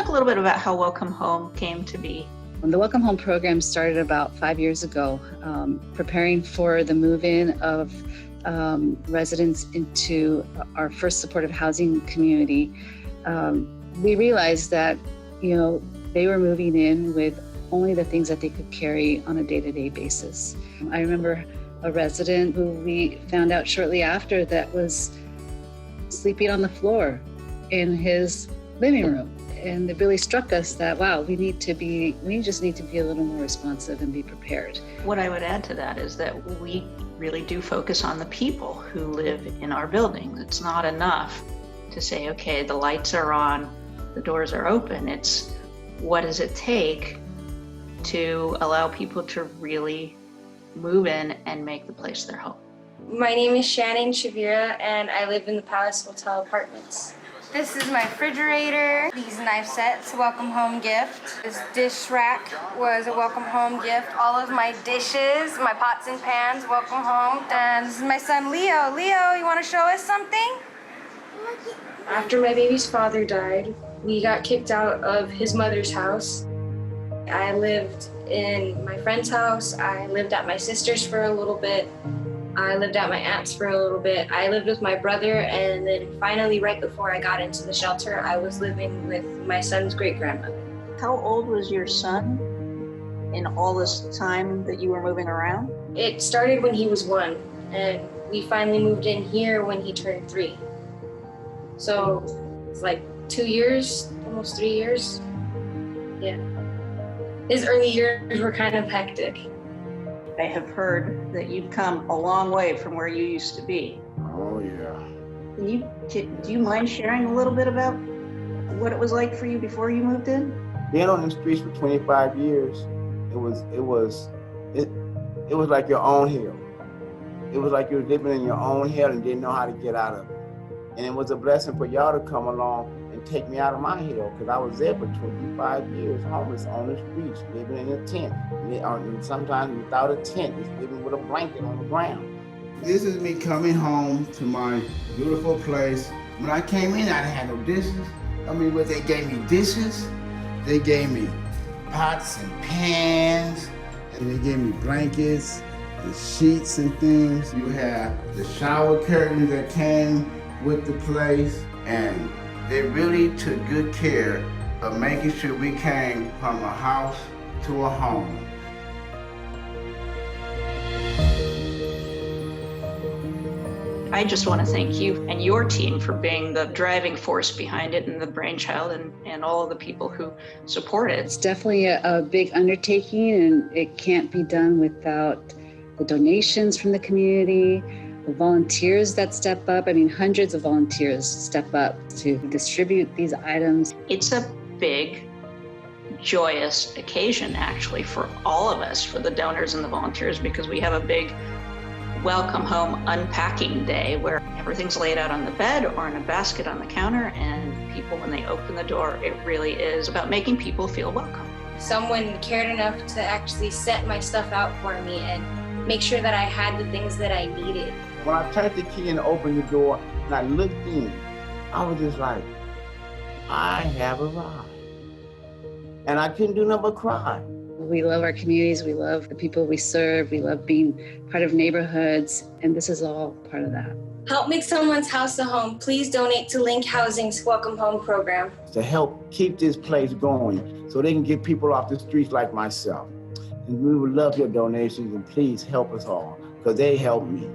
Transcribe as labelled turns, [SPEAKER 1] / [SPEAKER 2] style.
[SPEAKER 1] talk a little bit about how Welcome Home came to be?
[SPEAKER 2] The Welcome Home program started about 5 years ago, preparing for the move-in of residents into our first supportive housing community. We realized that, they were moving in with only the things that they could carry on a day-to-day basis. I remember a resident who we found out shortly after that was sleeping on the floor in his living room. And it really struck us that, wow, we just need to be a little more responsive and be prepared.
[SPEAKER 1] What I would add to that is that we really do focus on the people who live in our buildings. It's not enough to say, okay, the lights are on, the doors are open. It's what does it take to allow people to really move in and make the place their home.
[SPEAKER 3] My name is Shannon Shavira, and I live in the Palace Hotel Apartments.
[SPEAKER 4] This is my refrigerator. These knife sets, welcome home gift. This dish rack was a welcome home gift. All of my dishes, my pots and pans, welcome home. And this is my son Leo. Leo, you want to show us something?
[SPEAKER 3] After my baby's father died, we got kicked out of his mother's house. I lived in my friend's house. I lived at my sister's for a little bit. I lived at my aunt's for a little bit. I lived with my brother, and then finally, right before I got into the shelter, I was living with my son's great-grandmother.
[SPEAKER 1] How old was your son in all this time that you were moving around?
[SPEAKER 3] It started when he was 1, and we finally moved in here when he turned 3. So it's like 2 years, almost 3 years. Yeah. His early years were kind of hectic.
[SPEAKER 1] I have heard that you've come a long way from where you used to be.
[SPEAKER 5] Oh, yeah.
[SPEAKER 1] Do you mind sharing a little bit about what it was like for you before you moved in?
[SPEAKER 5] Being on the streets for 25 years, it was like your own hell. It was like you were living in your own hell and didn't know how to get out of it. And it was a blessing for y'all to come along and take me out of my hell, because I was there for 25 years, homeless on the streets, living in a tent. And sometimes without a tent, just living with a blanket on the ground. This is me coming home to my beautiful place. When I came in, I didn't have no dishes. But they gave me dishes, they gave me pots and pans, and they gave me blankets and sheets and things. You have the shower curtains that came with the place, and they really took good care of making sure we came from a house to a home.
[SPEAKER 1] I just want to thank you and your team for being the driving force behind it and the brainchild and all of the people who support it.
[SPEAKER 2] It's definitely a big undertaking, and it can't be done without the donations from the community, the volunteers that step up. Hundreds of volunteers step up to distribute these items.
[SPEAKER 1] It's a big, joyous occasion, actually, for all of us, for the donors and the volunteers, because we have a big welcome home unpacking day where everything's laid out on the bed or in a basket on the counter, and people, when they open the door, it really is about making people feel welcome.
[SPEAKER 3] Someone cared enough to actually set my stuff out for me and make sure that I had the things that I needed.
[SPEAKER 5] When I turned the key and opened the door and I looked in, I was just like, I have arrived. And I couldn't do nothing but cry.
[SPEAKER 2] We love our communities, we love the people we serve, we love being part of neighborhoods, and this is all part of that.
[SPEAKER 3] Help make someone's house a home. Please donate to Linc Housing's Welcome Home program.
[SPEAKER 5] To help keep this place going so they can get people off the streets like myself. And we would love your donations, and please help us all, because they help me.